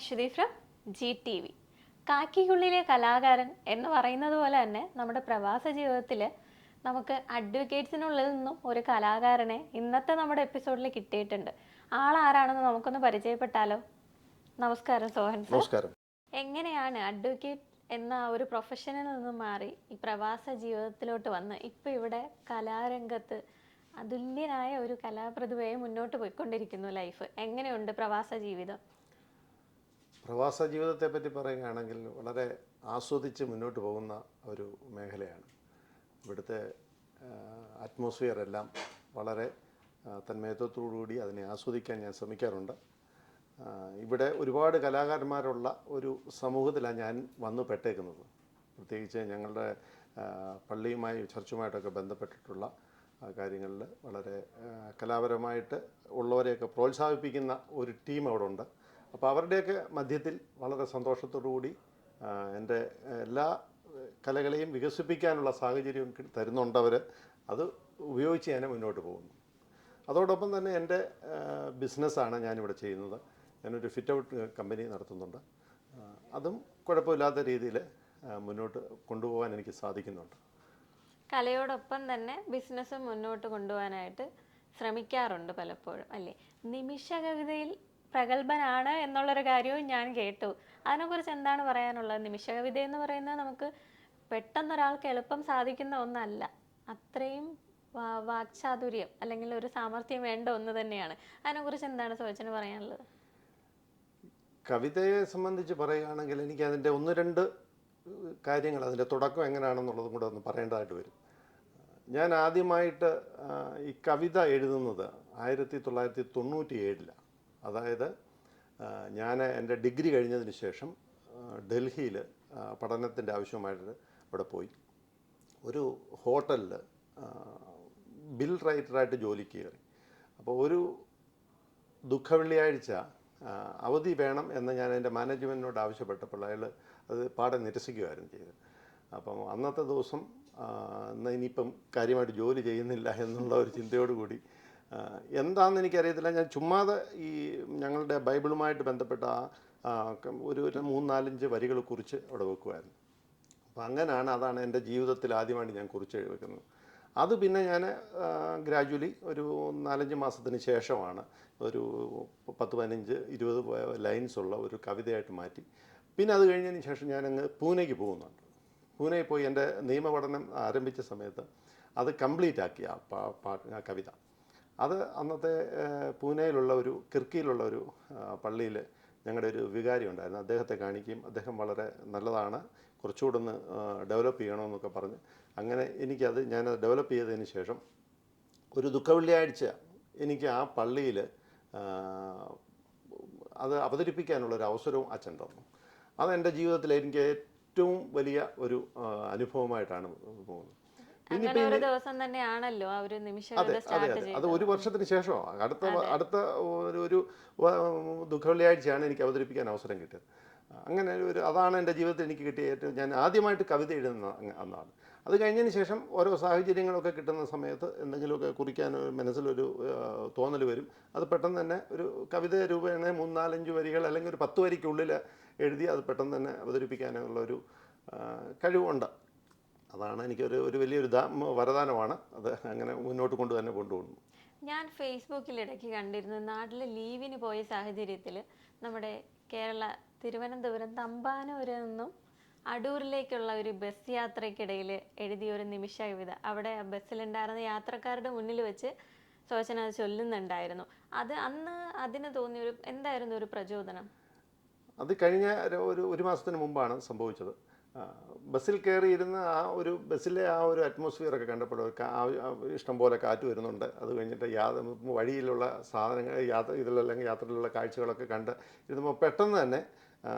Aswathy from GTV. കാക്കിക്കുള്ളിലെ കലാകാരൻ എന്ന് പറയുന്നത് പോലെ തന്നെ നമ്മുടെ പ്രവാസ ജീവിതത്തിൽ നമുക്ക് അഡ്വക്കേറ്റ്സിനുള്ളിൽ നിന്നും ഒരു കലാകാരനെ ഇന്നത്തെ നമ്മുടെ എപ്പിസോഡിൽ കിട്ടിയിട്ടുണ്ട്. ആളാരാണെന്ന് നമുക്കൊന്ന് പരിചയപ്പെട്ടാലോ? നമസ്കാരം സോഹൻ സർ. നമസ്കാരം. എങ്ങനെയാണ് അഡ്വക്കേറ്റ് എന്ന ഒരു പ്രൊഫഷനിൽ നിന്നും മാറി ഈ പ്രവാസ ജീവിതത്തിലോട്ട് വന്ന് ഇപ്പം ഇവിടെ കലാരംഗത്ത് അതുല്യനായ ഒരു കലാപ്രതിഭയെ മുന്നോട്ട് പോയിക്കൊണ്ടിരിക്കുന്നു ലൈഫ്? എങ്ങനെയുണ്ട് പ്രവാസ ജീവിതം? പ്രവാസ ജീവിതത്തെ പറ്റി പറയുകയാണെങ്കിൽ വളരെ ആസ്വദിച്ച് മുന്നോട്ട് പോകുന്ന ഒരു മേഖലയാണ്. ഇവിടുത്തെ അറ്റ്മോസ്ഫിയർ എല്ലാം വളരെ തന്മയത്വത്തോടുകൂടി അതിനെ ആസ്വദിക്കാൻ ഞാൻ ശ്രമിക്കാറുണ്ട്. ഇവിടെ ഒരുപാട് കലാകാരന്മാരുള്ള ഒരു സമൂഹത്തിലാണ് ഞാൻ വന്നു പെട്ടേക്കുന്നത്. പ്രത്യേകിച്ച് ഞങ്ങളുടെ പള്ളിയുമായി ചർച്ചുമായിട്ടൊക്കെ ബന്ധപ്പെട്ടിട്ടുള്ള കാര്യങ്ങളിൽ വളരെ കലാപരമായിട്ട് ഉള്ളവരെയൊക്കെ പ്രോത്സാഹിപ്പിക്കുന്ന ഒരു ടീം അവിടെ ഉണ്ട്. അപ്പോൾ അവരുടെയൊക്കെ മധ്യത്തിൽ വളരെ സന്തോഷത്തോടുകൂടി എൻ്റെ എല്ലാ കലകളെയും വികസിപ്പിക്കാനുള്ള സാഹചര്യം തരുന്നുണ്ടവർ. അത് ഉപയോഗിച്ച് ഞാൻ മുന്നോട്ട് പോകുന്നു. അതോടൊപ്പം തന്നെ എൻ്റെ ബിസിനസ്സാണ് ഞാനിവിടെ ചെയ്യുന്നത്. ഞാനൊരു ഫിറ്റ് ഔട്ട് കമ്പനി നടത്തുന്നുണ്ട്. അതും കുഴപ്പമില്ലാത്ത രീതിയിൽ മുന്നോട്ട് കൊണ്ടുപോകാൻ എനിക്ക് സാധിക്കുന്നുണ്ട്. കലയോടൊപ്പം തന്നെ ബിസിനസ്സും മുന്നോട്ട് കൊണ്ടുപോകാനായിട്ട് ശ്രമിക്കാറുണ്ട് പലപ്പോഴും, അല്ലേ? നിമിഷ കവിതയിൽ പ്രഗത്ഭനാണ് എന്നുള്ളൊരു കാര്യവും ഞാൻ കേട്ടു. അതിനെക്കുറിച്ച് എന്താണ് പറയാനുള്ളത്? നിമിഷ കവിത എന്ന് പറയുന്നത് നമുക്ക് പെട്ടെന്നൊരാൾക്ക് എളുപ്പം സാധിക്കുന്ന ഒന്നല്ല. അത്രയും വാക്ചാതുര്യം അല്ലെങ്കിൽ ഒരു സാമർഥ്യം വേണ്ട ഒന്ന് തന്നെയാണ്. അതിനെക്കുറിച്ച് എന്താണ് സോച്ചന് പറയാനുള്ളത്? കവിതയെ സംബന്ധിച്ച് പറയുകയാണെങ്കിൽ എനിക്ക് അതിൻ്റെ ഒന്ന് രണ്ട് കാര്യങ്ങൾ, അതിൻ്റെ തുടക്കം എങ്ങനെയാണെന്നുള്ളതും കൂടെ ഒന്ന് പറയേണ്ടതായിട്ട് വരും. ഞാൻ ആദ്യമായിട്ട് ഈ കവിത എഴുതുന്നത് 1997. അതായത് ഞാൻ എൻ്റെ ഡിഗ്രി കഴിഞ്ഞതിന് ശേഷം ഡൽഹിയിൽ പഠനത്തിൻ്റെ ആവശ്യമായിട്ട് അവിടെ പോയി ഒരു ഹോട്ടലിൽ ബിൽ റൈറ്ററായിട്ട് ജോലിക്ക് കയറി. അപ്പോൾ ഒരു ദുഃഖവെള്ളിയാഴ്ച അവധി വേണം എന്ന് ഞാൻ എൻ്റെ മാനേജ്മെൻറ്റിനോട് ആവശ്യപ്പെട്ടപ്പോൾ അയാൾ അത് പാടെ നിരസിക്കുകയായിരുന്നു ചെയ്തത്. അപ്പം അന്നത്തെ ദിവസം എന്നാൽ ഇനിയിപ്പം കാര്യമായിട്ട് ജോലി ചെയ്യുന്നില്ല എന്നുള്ള ഒരു ചിന്തയോടുകൂടി, എന്താണെന്ന് എനിക്കറിയത്തില്ല, ഞാൻ ചുമ്മാതെ ഈ ഞങ്ങളുടെ ബൈബിളുമായിട്ട് ബന്ധപ്പെട്ട ഒരു 3-4 വരികൾ കുറിച്ച് അവിടെ വെക്കുമായിരുന്നു. അപ്പം അങ്ങനെയാണ്, അതാണ് എൻ്റെ ജീവിതത്തിൽ ആദ്യമായിട്ട് ഞാൻ കുറിച്ച് വെക്കുന്നത്. അത് പിന്നെ ഞാൻ ഗ്രാജുവലി ഒരു 4-5 മാസത്തിന് ശേഷമാണ് ഒരു 10-15-20 ലൈൻസ് ഉള്ള ഒരു കവിതയായിട്ട് മാറ്റി. പിന്നെ അത് കഴിഞ്ഞതിന് ശേഷം ഞാനങ്ങ് പൂനെക്ക് പോകുന്നുണ്ട്. പൂനെയിൽ പോയി എൻ്റെ നിയമപഠനം ആരംഭിച്ച സമയത്ത് അത് കംപ്ലീറ്റ് ആക്കി ആ കവിത. അത് അന്നത്തെ പൂനെയിലുള്ള ഒരു കിർക്കിയിലുള്ള ഒരു പള്ളിയിൽ ഞങ്ങളുടെ ഒരു വികാരി ഉണ്ടായിരുന്നു. അദ്ദേഹത്തെ കാണിക്കുകയും അദ്ദേഹം വളരെ നല്ലതാണ്, കുറച്ചുകൂടെ ഒന്ന് ഡെവലപ്പ് ചെയ്യണമെന്നൊക്കെ പറഞ്ഞ് അങ്ങനെ എനിക്കത് ഞാനത് ഡെവലപ്പ് ചെയ്തതിന് ശേഷം ഒരു ദുഃഖവെള്ളിയാഴ്ച എനിക്ക് ആ പള്ളിയിൽ അത് അവതരിപ്പിക്കാനുള്ളൊരു അവസരവും അച്ഛൻ തന്നു. അതെൻ്റെ ജീവിതത്തിൽ എനിക്ക് ഏറ്റവും വലിയ ഒരു അനുഭവമായിട്ടാണ് പോകുന്നത്. അതെ, അത് ഒരു വർഷത്തിന് ശേഷമാണ്, അടുത്ത ഒരു ദുഃഖവെള്ളിയാഴ്ചയാണ് എനിക്ക് അവതരിപ്പിക്കാൻ അവസരം കിട്ടിയത്. അങ്ങനെ അതാണ് എൻ്റെ ജീവിതത്തിൽ എനിക്ക് കിട്ടിയ ഏറ്റവും, ഞാൻ ആദ്യമായിട്ട് കവിത എഴുതുന്ന അന്നാണ്. അത് കഴിഞ്ഞതിന് ശേഷം ഓരോ സാഹചര്യങ്ങളൊക്കെ കിട്ടുന്ന സമയത്ത് എന്തെങ്കിലുമൊക്കെ കുറിക്കാൻ മനസ്സിലൊരു തോന്നൽ വരും. അത് പെട്ടെന്ന് തന്നെ ഒരു കവിത രൂപേണ 3-4 വരികൾ അല്ലെങ്കിൽ ഒരു 10 വരിക്കുള്ളിൽ എഴുതി അത് പെട്ടെന്ന് തന്നെ അവതരിപ്പിക്കാനുള്ളൊരു കഴിവുണ്ട്. അതാണ് എനിക്കൊരു വലിയൊരു വരദാനമാണ്. അത് അങ്ങനെ മുന്നോട്ട് കൊണ്ടുപോകുന്നു. ഞാൻ ഫേസ്ബുക്കിൽ ഇടയ്ക്ക് കണ്ടിരുന്നു, നാട്ടിൽ ലീവിന് പോയ സാഹചര്യത്തിൽ നമ്മുടെ കേരള തിരുവനന്തപുരം തമ്പാനൂരിൽ നിന്നും അടൂരിലേക്കുള്ള ഒരു ബസ് യാത്രയ്ക്കിടയിൽ എഴുതിയ ഒരു നിമിഷ കവിത അവിടെ ബസ്സിലുണ്ടായിരുന്ന യാത്രക്കാരുടെ മുന്നിൽ വെച്ച് സോച്ചൻ അത് ചൊല്ലുന്നുണ്ടായിരുന്നു. അന്ന് അതിന് തോന്നിയൊരു എന്തായിരുന്നു ഒരു പ്രചോദനം? അത് കഴിഞ്ഞ ഒരു മാസത്തിന് മുമ്പാണ് സംഭവിച്ചത്. ബസ്സിൽ കയറിയിരുന്ന ബസ്സിലെ ആ ഒരു അറ്റ്മോസ്ഫിയറൊക്കെ കണ്ടപ്പോൾ ഇഷ്ടംപോലെ കാറ്റ് വരുന്നുണ്ട്. അത് കഴിഞ്ഞിട്ട് വഴിയിലുള്ള സാധനങ്ങൾ ഇതിലല്ലെങ്കിൽ യാത്രയിലുള്ള കാഴ്ചകളൊക്കെ കണ്ട് ഇരുന്നപ്പോൾ പെട്ടെന്ന് തന്നെ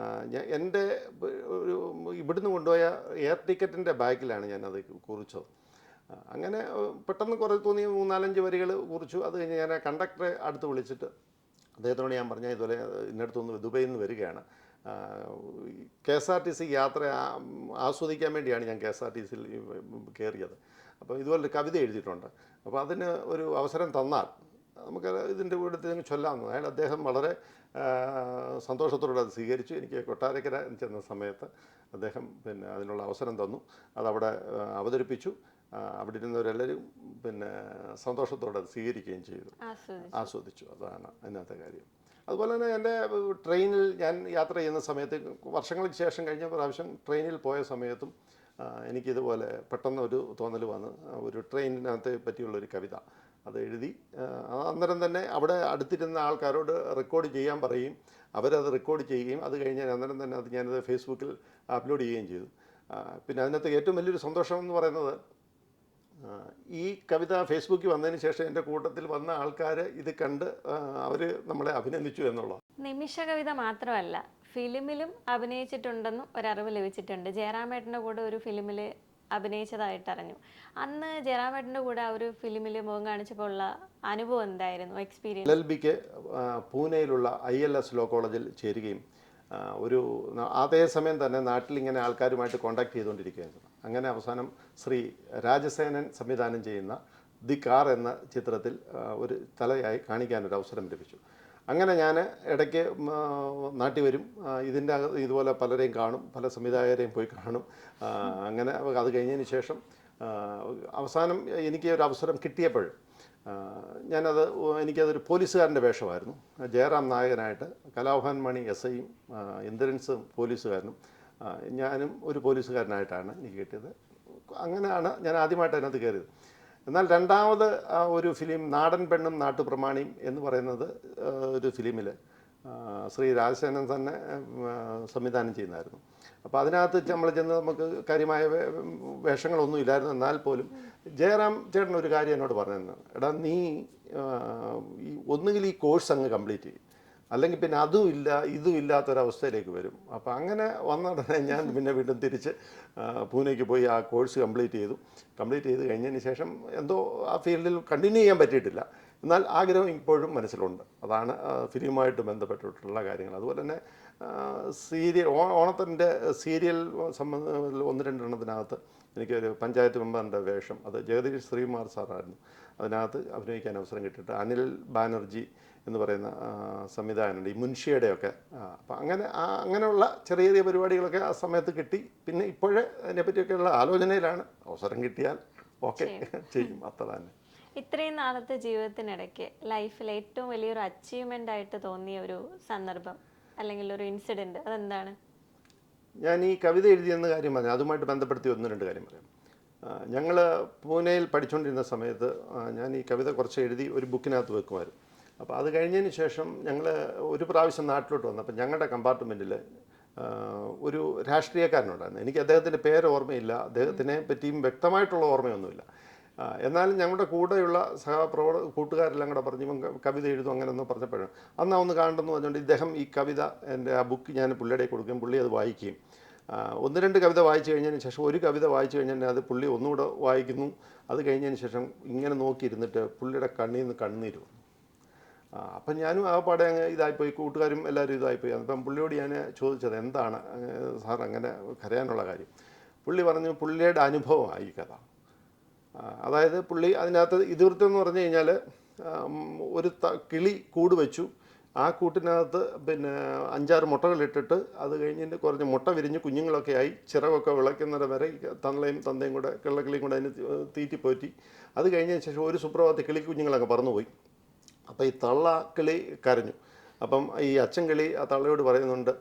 എൻ്റെ ഇവിടുന്ന് കൊണ്ടുപോയ എയർ ടിക്കറ്റിൻ്റെ ബാക്കിലാണ് ഞാനത് കുറിച്ചത്. അങ്ങനെ പെട്ടെന്ന് കുറേ തോന്നി 3-4 വരികൾ കുറിച്ചു. അത് കഴിഞ്ഞ് ഞാൻ കണ്ടക്ടറെ അടുത്ത് വിളിച്ചിട്ട് അദ്ദേഹത്തോട് ഞാൻ പറഞ്ഞാൽ ഇതുപോലെ ഇന്നടുത്തൊന്ന് ദുബൈയിൽ നിന്ന് വരികയാണ്, KSRTC യാത്ര ആസ്വദിക്കാൻ വേണ്ടിയാണ് ഞാൻ KSRTCയിൽ കയറിയത്. അപ്പോൾ ഇതുപോലൊരു കവിത എഴുതിയിട്ടുണ്ട്, അപ്പോൾ അതിന് ഒരു അവസരം തന്നാൽ നമുക്ക് ഇതിൻ്റെ കൂടെ ചൊല്ലാമെന്ന്. അദ്ദേഹം വളരെ സന്തോഷത്തോടെ അത് സ്വീകരിച്ചു. എനിക്ക് കൊട്ടാരക്കര ചെന്ന സമയത്ത് അദ്ദേഹം പിന്നെ അതിനുള്ള അവസരം തന്നു. അതവിടെ അവതരിപ്പിച്ചു. അവിടെ ഇരുന്നവരെല്ലാവരും പിന്നെ സന്തോഷത്തോടെ അത് സ്വീകരിക്കുകയും ചെയ്തു, ആസ്വദിച്ചു. അതാണ് അതിനകത്തെ കാര്യം. അതുപോലെ തന്നെ എൻ്റെ ട്രെയിനിൽ ഞാൻ യാത്ര ചെയ്യുന്ന സമയത്ത് വർഷങ്ങൾക്ക് ശേഷം കഴിഞ്ഞ പ്രാവശ്യം ട്രെയിനിൽ പോയ സമയത്തും എനിക്കിതുപോലെ പെട്ടെന്നൊരു തോന്നൽ വന്ന് ഒരു ട്രെയിനിനകത്തെ പറ്റിയുള്ളൊരു കവിത അത് എഴുതി. അന്നേരം തന്നെ അവിടെ അടുത്തിരുന്ന ആൾക്കാരോട് റെക്കോർഡ് ചെയ്യാൻ പറയും. അവരത് റെക്കോർഡ് ചെയ്യുകയും അത് കഴിഞ്ഞ് അന്നേരം തന്നെ അത് ഞാനത് ഫേസ്ബുക്കിൽ അപ്ലോഡ് ചെയ്യുകയും ചെയ്തു. പിന്നെ അതിനകത്ത് ഏറ്റവും വലിയൊരു സന്തോഷം എന്ന് പറയുന്നത് ഈ കവിത ഫേസ്ബുക്കിൽ വന്നതിന് ശേഷം എൻ്റെ കൂട്ടത്തിൽ വന്ന ആൾക്കാർ ഇത് കണ്ട് അവർ നമ്മളെ അഭിനന്ദിച്ചു എന്നുള്ളത്. നിമിഷ കവിത മാത്രമല്ല, ഫിലിമിലും അഭിനയിച്ചിട്ടുണ്ടെന്നും ഒരറിവ് ലഭിച്ചിട്ടുണ്ട്. ജയറാമേട്ടൻ്റെ കൂടെ ഒരു ഫിലിമിൽ അഭിനയിച്ചതായിട്ട് അറിഞ്ഞു. അന്ന് ജയറാമേട്ടൻ്റെ കൂടെ ആ ഒരു ഫിലിമിൽ മുഖം കാണിച്ചപ്പോൾ ഉള്ള അനുഭവം എന്തായിരുന്നു, എക്സ്പീരിയൻസ്? LLBക്ക് പൂനെയിലുള്ള ILS ലോ കോളേജിൽ ചേരുകയും ഒരു അതേ സമയം തന്നെ നാട്ടിലിങ്ങനെ ആൾക്കാരുമായിട്ട് കോണ്ടാക്ട് ചെയ്തുകൊണ്ടിരിക്കുകയായിരുന്നു. അങ്ങനെ അവസാനം ശ്രീ രാജസേനൻ സംവിധാനം ചെയ്യുന്ന ദി കാർ എന്ന ചിത്രത്തിൽ ഒരു തലയായി കാണിക്കാനൊരു അവസരം ലഭിച്ചു. അങ്ങനെ ഞാൻ ഇടയ്ക്ക് നാട്ടിൽ വരും. ഇതിൻ്റെ ഇതുപോലെ പലരെയും കാണും, പല സംവിധായകരെയും പോയി കാണും. അങ്ങനെ അത് കഴിഞ്ഞതിന് ശേഷം അവസാനം എനിക്ക് ഒരു അവസരം കിട്ടിയപ്പോൾ എനിക്കതൊരു പോലീസുകാരൻ്റെ വേഷമായിരുന്നു. ജയറാം നായകനായിട്ട് കലാഭവൻ മണി SIയും ഇന്ദ്രൻസും പോലീസുകാരനും ഞാനും ഒരു പോലീസുകാരനായിട്ടാണ് എനിക്ക് കിട്ടിയത്. അങ്ങനെയാണ് ഞാൻ ആദ്യമായിട്ട് അതിനകത്ത് കയറിയത്. എന്നാൽ രണ്ടാമത് ഒരു ഫിലിം നാടൻ പെണ്ണും നാട്ടുപ്രമാണിയും എന്ന് പറയുന്നത് ഒരു ഫിലിമിൽ ശ്രീ രാജസേനൻ തന്നെ സംവിധാനം ചെയ്യുന്നതായിരുന്നു. അപ്പോൾ അതിനകത്ത് നമ്മൾ ചെന്ന് നമുക്ക് കാര്യമായ വേഷങ്ങളൊന്നും ഇല്ലായിരുന്നു. എന്നാൽ പോലും ജയറാം ചേട്ടൻ ഒരു കാര്യം എന്നോട് പറഞ്ഞു, എടാ നീ ഒന്നുകിൽ ഈ കോഴ്സ് അങ്ങ് കംപ്ലീറ്റ് ചെയ്യും, അല്ലെങ്കിൽ പിന്നെ അതും ഇല്ല ഇതും ഇല്ലാത്തൊരവസ്ഥയിലേക്ക് വരും. അപ്പോൾ അങ്ങനെ വന്ന ഉടനെ ഞാൻ പിന്നെ വീണ്ടും തിരിച്ച് പൂനെക്ക് പോയി ആ കോഴ്സ് കംപ്ലീറ്റ് ചെയ്ത് കഴിഞ്ഞതിന് ശേഷം എന്തോ ആ ഫീൽഡിൽ കണ്ടിന്യൂ ചെയ്യാൻ പറ്റിയിട്ടില്ല. എന്നാൽ ആഗ്രഹം ഇപ്പോഴും മനസ്സിലുണ്ട്. അതാണ് ഫിലിമുമായിട്ട് ബന്ധപ്പെട്ടിട്ടുള്ള കാര്യങ്ങൾ. അതുപോലെ തന്നെ ഓണത്തിൻ്റെ സീരിയൽ സംബന്ധ 1-2 എണ്ണത്തിനകത്ത് എനിക്കൊരു പഞ്ചായത്ത് മെമ്പറിൻ്റെ വേഷം, അത് ജഗദീഷ് ശ്രീകുമാർ സാറായിരുന്നു. അതിനകത്ത് അഭിനയിക്കാൻ അവസരം കിട്ടിയിട്ട് അനിൽ ബാനർജി എന്ന് പറയുന്ന സംവിധായകനുണ്ട്, ഈ മുൻഷിയുടെയൊക്കെ. അപ്പം അങ്ങനെയുള്ള ചെറിയ ചെറിയ പരിപാടികളൊക്കെ ആ സമയത്ത് കിട്ടി. പിന്നെ ഇപ്പോഴേ അതിനെപ്പറ്റിയൊക്കെയുള്ള ആലോചനയിലാണ്. അവസരം കിട്ടിയാൽ ഓക്കെ ചെയ്യും, അത്ര തന്നെ. ഇത്രയും നാളത്തെ ജീവിതത്തിനിടയ്ക്ക് ലൈഫിൽ ഏറ്റവും വലിയൊരു അച്ചീവ്മെൻ്റ് ആയിട്ട് തോന്നിയ ഒരു സന്ദർഭം അല്ലെങ്കിൽ ഒരു ഇൻസിഡൻറ്റ് അതെന്താണ്? ഞാൻ ഈ കവിത എഴുതിയെന്ന കാര്യം പറഞ്ഞു, അതുമായിട്ട് ബന്ധപ്പെടുത്തി 1-2 കാര്യം പറയാം. ഞങ്ങൾ പൂനെയിൽ പഠിച്ചുകൊണ്ടിരുന്ന സമയത്ത് ഞാൻ ഈ കവിത കുറച്ച് എഴുതി ഒരു ബുക്കിനകത്ത് വെക്കുമായിരുന്നു. അപ്പോൾ അത് കഴിഞ്ഞതിന് ശേഷം ഞങ്ങൾ ഒരു പ്രാവശ്യം നാട്ടിലോട്ട് വന്നു. അപ്പം ഞങ്ങളുടെ കമ്പാർട്ട്മെൻറ്റിൽ ഒരു രാഷ്ട്രീയക്കാരനുണ്ടായിരുന്നു. എനിക്ക് അദ്ദേഹത്തിൻ്റെ പേര് ഓർമ്മയില്ല, അദ്ദേഹത്തിനെ പറ്റിയും വ്യക്തമായിട്ടുള്ള ഓർമ്മയൊന്നുമില്ല. എന്നാലും ഞങ്ങളുടെ കൂടെയുള്ള കൂട്ടുകാരെല്ലാം കൂടെ പറഞ്ഞു കവിത എഴുതും അങ്ങനെയൊന്നും പറഞ്ഞപ്പോഴും ഒന്ന് കാണണമെന്ന് പറഞ്ഞുകൊണ്ട് ഇദ്ദേഹം ഈ കവിത എൻ്റെ ആ ബുക്ക് ഞാൻ പുള്ളിയുടെ കൊടുക്കുകയും പുള്ളി അത് വായിക്കുകയും 1-2 കവിത വായിച്ചു കഴിഞ്ഞതിന് ശേഷം ഒരു കവിത വായിച്ചു കഴിഞ്ഞാൽ അത് പുള്ളി ഒന്നുകൂടെ വായിക്കുന്നു. അത് കഴിഞ്ഞതിന് ശേഷം ഇങ്ങനെ നോക്കിയിരുന്നിട്ട് പുള്ളിയുടെ കണ്ണിൽ നിന്ന് കണ്ണീര് വന്നു. അപ്പം ഞാനും ആ പാടെ അങ്ങ് ഇതായിപ്പോയി, കൂട്ടുകാരും എല്ലാവരും ഇതായിപ്പോയി. അപ്പം പുള്ളിയോട് ഞാൻ ചോദിച്ചത് എന്താണ് സാർ അങ്ങനെ കരയാനുള്ള കാര്യം. പുള്ളി പറഞ്ഞു പുള്ളിയുടെ അനുഭവമായി ഈ കഥ. അതായത് പുള്ളി അതിനകത്ത് ഇതിവൃത്തം എന്ന് പറഞ്ഞു കഴിഞ്ഞാൽ ഒരു കിളി കൂട് വെച്ചു. ആ കൂട്ടിനകത്ത് പിന്നെ 5-6 മുട്ടകളിട്ടിട്ട് അത് കഴിഞ്ഞിട്ട് കുറഞ്ഞ് മുട്ട വിരിഞ്ഞ് കുഞ്ഞുങ്ങളൊക്കെ ആയി ചിറകൊക്കെ വിളയ്ക്കുന്നത് വരെ തള്ളയും തന്തയും കൂടെ കിളിയും കൂടെ അതിന് തീറ്റിപ്പോറ്റി. അത് കഴിഞ്ഞതിന് ശേഷം ഒരു സുപ്രഭാതത്തിൽ കിളി കുഞ്ഞുങ്ങളൊക്കെ പറന്നുപോയി. അപ്പോൾ ഈ തള്ള കിളി കരഞ്ഞു. അപ്പം ഈ അച്ഛൻ കിളി ആ തള്ളയോട് പറയുന്നുണ്ട്,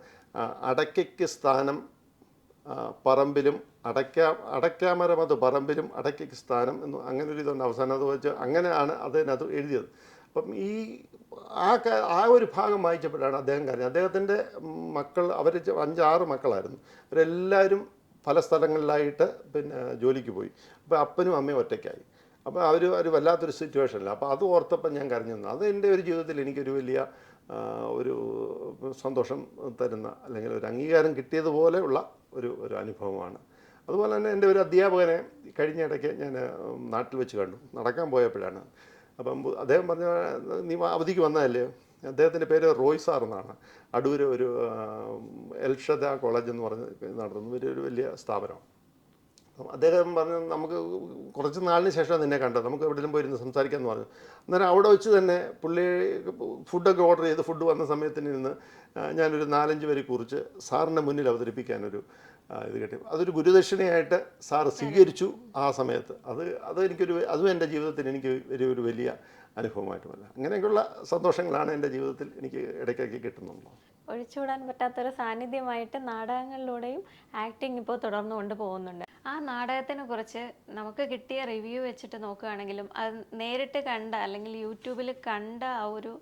അടയ്ക്കയ്ക്ക് സ്ഥാനം പറമ്പിലും അടയ്ക്കാമരമത് പറമ്പിലും അടയ്ക്കയ്ക്ക് സ്ഥാനം എന്ന് അങ്ങനെ ഒരു ഇതുണ്ട്. അവസാനം അത് വെച്ച് അങ്ങനെയാണ് അതിനകത്ത് എഴുതിയത്. അപ്പം ആ ഒരു ഭാഗം വായിച്ചപ്പോഴാണ് അദ്ദേഹം കരഞ്ഞത്. അദ്ദേഹത്തിൻ്റെ മക്കൾ അവർ 5-6 മക്കളായിരുന്നു. അവരെല്ലാവരും പല സ്ഥലങ്ങളിലായിട്ട് പിന്നെ ജോലിക്ക് പോയി. അപ്പോൾ അപ്പനും അമ്മയും ഒറ്റയ്ക്കായി. അപ്പോൾ ഒരു വല്ലാത്തൊരു സിറ്റുവേഷനില്ല. അപ്പോൾ അത് ഓർത്തപ്പം ഞാൻ കരഞ്ഞു നിന്നു. അത് എൻ്റെ ഒരു ജീവിതത്തിൽ എനിക്കൊരു വലിയ ഒരു സന്തോഷം തരുന്ന അല്ലെങ്കിൽ ഒരു അംഗീകാരം കിട്ടിയതുപോലെയുള്ള ഒരു അനുഭവമാണ്. അതുപോലെ തന്നെ എൻ്റെ ഒരു അധ്യാപകനെ കഴിഞ്ഞ ഇടയ്ക്ക് ഞാൻ നാട്ടിൽ വെച്ച് കണ്ടു, നടക്കാൻ പോയപ്പോഴാണ്. അപ്പം അദ്ദേഹം പറഞ്ഞ നീ അവധിക്ക് വന്നതല്ലേ, അദ്ദേഹത്തിൻ്റെ പേര് റോയ് സാർ എന്നാണ്. അടൂർ ഒരു എൽഷദ കോളേജ് എന്ന് പറഞ്ഞ് നടത്തുന്ന ഒരു വലിയ സ്ഥാപനമാണ്. അദ്ദേഹം പറഞ്ഞു നമുക്ക് കുറച്ച് നാളിന് ശേഷം നിന്നെ കണ്ടത്, നമുക്ക് എവിടെയെങ്കിലും പോയിരുന്ന് സംസാരിക്കാമെന്ന് പറഞ്ഞു. അന്നേരം അവിടെ വെച്ച് തന്നെ പുള്ളി ഫുഡൊക്കെ ഓർഡർ ചെയ്ത് ഫുഡ് വന്ന സമയത്തിന് നിന്ന് ഞാനൊരു 4-5 വരി കുറിച്ച് സാറിൻ്റെ മുന്നിൽ അവതരിപ്പിക്കാനൊരു ഇത് കിട്ടി. അതൊരു ഗുരുദക്ഷിണയായിട്ട് സാറ് സ്വീകരിച്ചു ആ സമയത്ത്. അതും എൻ്റെ ജീവിതത്തിൽ എനിക്ക് ഒരു വലിയ അനുഭവമായിട്ടുമല്ല. അങ്ങനെയൊക്കെയുള്ള സന്തോഷങ്ങളാണ് എൻ്റെ ജീവിതത്തിൽ എനിക്ക് ഇടയ്ക്കിടയ്ക്ക് കിട്ടുന്നുള്ളൂ. ഒഴിച്ചുകൂടാൻ പറ്റാത്തൊരു സാന്നിധ്യമായിട്ട് നാടകങ്ങളിലൂടെയും ആക്ടിങ് ഇപ്പോൾ തുടർന്നു കൊണ്ട് പോകുന്നുണ്ട്. ആ നാടകത്തിനെ കുറിച്ച് നമുക്ക് കിട്ടിയ റിവ്യൂ വെച്ചിട്ട് നോക്കുകയാണെങ്കിലും അത് നേരിട്ട് കണ്ട അല്ലെങ്കിൽ യൂട്യൂബിൽ കണ്ട ആ ഒരു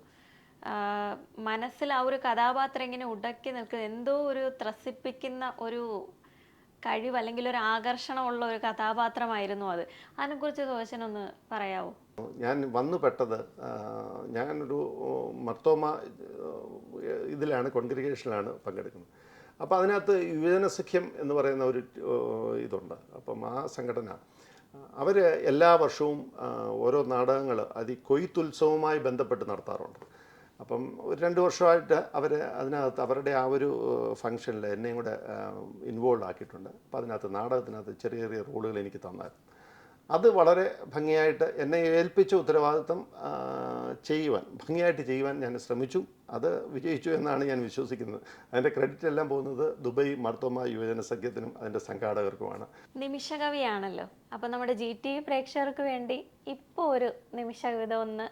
മനസ്സിൽ ആ ഒരു കഥാപാത്രം ഇങ്ങനെ ഉടക്കി നിൽക്കുന്ന എന്തോ ഒരു ത്രസിപ്പിക്കുന്ന ഒരു കഴിവ് അല്ലെങ്കിൽ ഒരു ആകർഷണമുള്ള ഒരു കഥാപാത്രമായിരുന്നു അത്. അതിനെക്കുറിച്ച് ദോശനൊന്ന് പറയാവോ? ഞാൻ വന്നു പെട്ടത് ഞാനൊരു മർത്തോമ ഇതിലാണ്, കോൺഗ്രിഗേഷനിലാണ് പങ്കെടുക്കുന്നത്. അപ്പോൾ അതിനകത്ത് യുവജന സഖ്യം എന്ന് പറയുന്ന ഒരു ഇതുണ്ട്. അപ്പം ആ സംഘടന അവർ എല്ലാ വർഷവും ഓരോ നാടകങ്ങൾ കൊയ്ത്തുത്സവവുമായി ബന്ധപ്പെട്ട് നടത്താറുണ്ട്. അപ്പം ഒരു 2 വർഷമായിട്ട് അവർ അതിനകത്ത് അവരുടെ ആ ഒരു ഫങ്ഷനിൽ എന്നെയും കൂടെ ഇൻവോൾവ് ആക്കിയിട്ടുണ്ട്. അപ്പോൾ അതിനകത്ത് നാടകത്തിനകത്ത് ചെറിയ ചെറിയ റോളുകൾ എനിക്ക് തന്നായിരുന്നു. അത് വളരെ ഭംഗിയായിട്ട് എന്നെ ഏൽപ്പിച്ച ഉത്തരവാദിത്വം ഭംഗിയായിട്ട് ചെയ്യുവാൻ ഞാൻ ശ്രമിച്ചു. അത് വിജയിച്ചു എന്നാണ് ഞാൻ വിശ്വസിക്കുന്നത്. അതിൻ്റെ ക്രെഡിറ്റ് എല്ലാം പോകുന്നത് ദുബൈ മർത്തോമ യുവജന സഖ്യത്തിനും അതിൻ്റെ സംഘാടകർക്കുമാണ്. നിമിഷകവിയാണല്ലോ, അപ്പോൾ നമ്മുടെ GTV പ്രേക്ഷകർക്ക് വേണ്ടി ഇപ്പോൾ ഒരു നിമിഷകവിത ഒന്ന്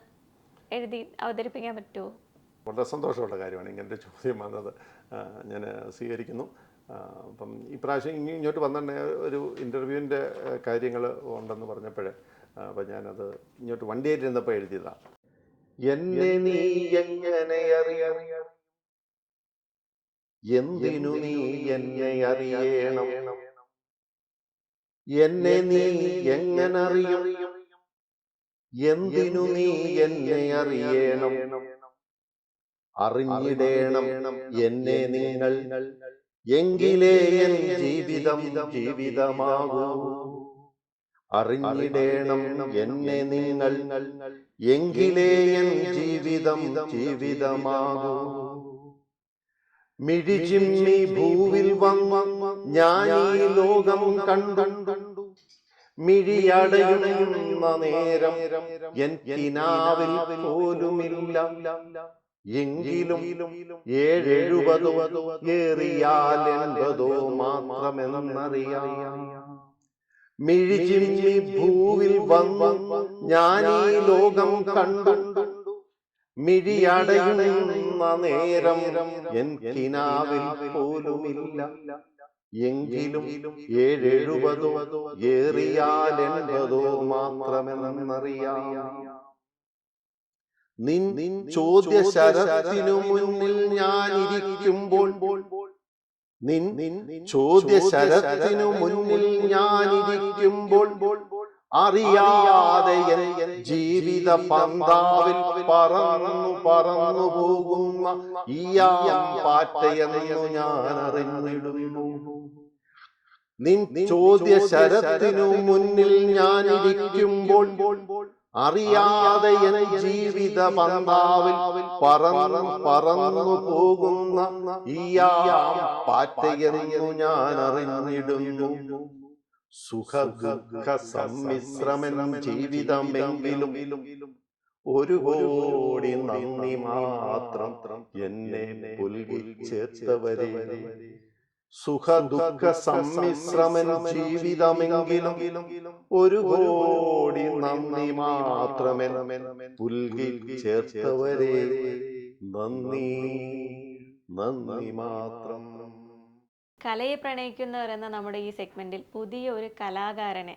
എഴുതി അവതരിപ്പിക്കാൻ പറ്റുമോ? വളരെ സന്തോഷമുള്ള കാര്യമാണ് ഇങ്ങനത്തെ ചോദ്യം വന്നത്. ഞാൻ സ്വീകരിക്കുന്നു. അപ്പം ഇപ്രാവശ്യം ഇങ്ങോട്ട് വന്നിട്ട് ഒരു ഇൻ്റർവ്യൂവിൻ്റെ കാര്യങ്ങൾ ഉണ്ടെന്ന് പറഞ്ഞപ്പോൾ അപ്പം ഞാനത് ഇങ്ങോട്ട് വണ്ടിയായിട്ടിരുന്നപ്പോൾ എഴുതിയതാണ്. എന്നെ നീ എങ്ങനെ അറിയാം, എന്തിനു നീ എന്നെ അറിയണം, എന്നെ നീ എങ്ങനെ അറിയും, എന്തിനു നീ എന്നെ അറിയണം, അറിഞ്ഞിടേണം എന്നെ നിങ്ങൾ, എങ്കിലേ എൻ ജീവിതം ജീവിതമാകൂ. അറിഞ്ഞിടേണം എന്നെ നിങ്ങൾ, എങ്കിലേ എൻ ജീവിതം ജീവിതമാകൂ. മിഴിചിമ്മി ഭൂവിൽ വന്നു ഞാൻ ഈ ലോകം കണ്ടു, മിഴിയടയുന്ന നേരം എൻ കിനാവിൽ പോലുമില്ല, എങ്കിലും 770 ഏറിയാൽ 80 മാത്രമെന്നറിയാം. മിഴിചിമ്മി ഭൂവിൽ വന്നു ഞാൻ ഈ ലോകം കണ്ടു, മിഴിയടയുന്ന നേരം എൻ കിനാവിൽ പോലുമില്ല, എങ്കിലും 770 ഏറിയാൽ 80 മാത്രമെന്നറിയാം. നിൻ ചോദ്യശരത്തിനു മുന്നിൽ ഞാനിരിക്കുമ്പോൾ, നിൻ ചോദ്യശരത്തിനു മുന്നിൽ ഞാനിരിക്കുമ്പോൾ, അറിയാതെ ജീവിത പന്താവിൽ പറന്നു പോകുന്ന ഈയാം പാറ്റയെന്നു ഞാൻ അറിഞ്ഞിടുന്നു. നിൻ ചോദ്യശരത്തിനു മുന്നിൽ ഞാനിരിക്കുമ്പോൾ, അറിയാതെ ജീവിത പന്താവിൽ പറന്നു പോകുന്ന ഈയാം പാറ്റയെന്നു ഞാൻ അറിഞ്ഞിടുന്നു. സുഖദുഃഖ സമ്മിശ്രമൻ ജീവിതമെങ്കിലും ഒരു കോടി നന്ദി മാത്രം എന്നെ പുൽകി ചേർത്തവരെ. സുഖദുഃഖ സമ്മിശ്രമൻ ജീവിതമെങ്കിലും ഒരു കോടി നന്ദി മാത്രമെൻ പുൽകി ചേർത്തവരെ. നന്ദി നന്ദി മാത്രം. കലയെ പ്രണയിക്കുന്നവർ എന്ന നമ്മുടെ ഈ സെഗ്മെന്റിൽ പുതിയ ഒരു കലാകാരനെ,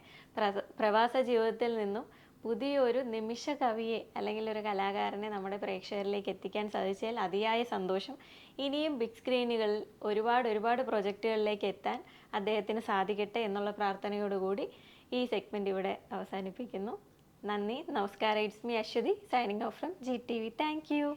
പ്രവാസ ജീവിതത്തിൽ നിന്നും പുതിയൊരു നിമിഷ കവിയെ അല്ലെങ്കിൽ ഒരു കലാകാരനെ നമ്മുടെ പ്രേക്ഷകരിലേക്ക് എത്തിക്കാൻ സാധിച്ചതിൽ അതിയായ സന്തോഷം. ഇനിയും ബിഗ് സ്ക്രീനുകളിൽ ഒരുപാട് പ്രൊജക്റ്റുകളിലേക്ക് എത്താൻ അദ്ദേഹത്തിന് സാധിക്കട്ടെ എന്നുള്ള പ്രാർത്ഥനയോടുകൂടി ഈ സെഗ്മെന്റ് ഇവിടെ അവസാനിപ്പിക്കുന്നു. നന്ദി, നമസ്കാരം. It's me Aswathy, signing off from GTV. Thank U.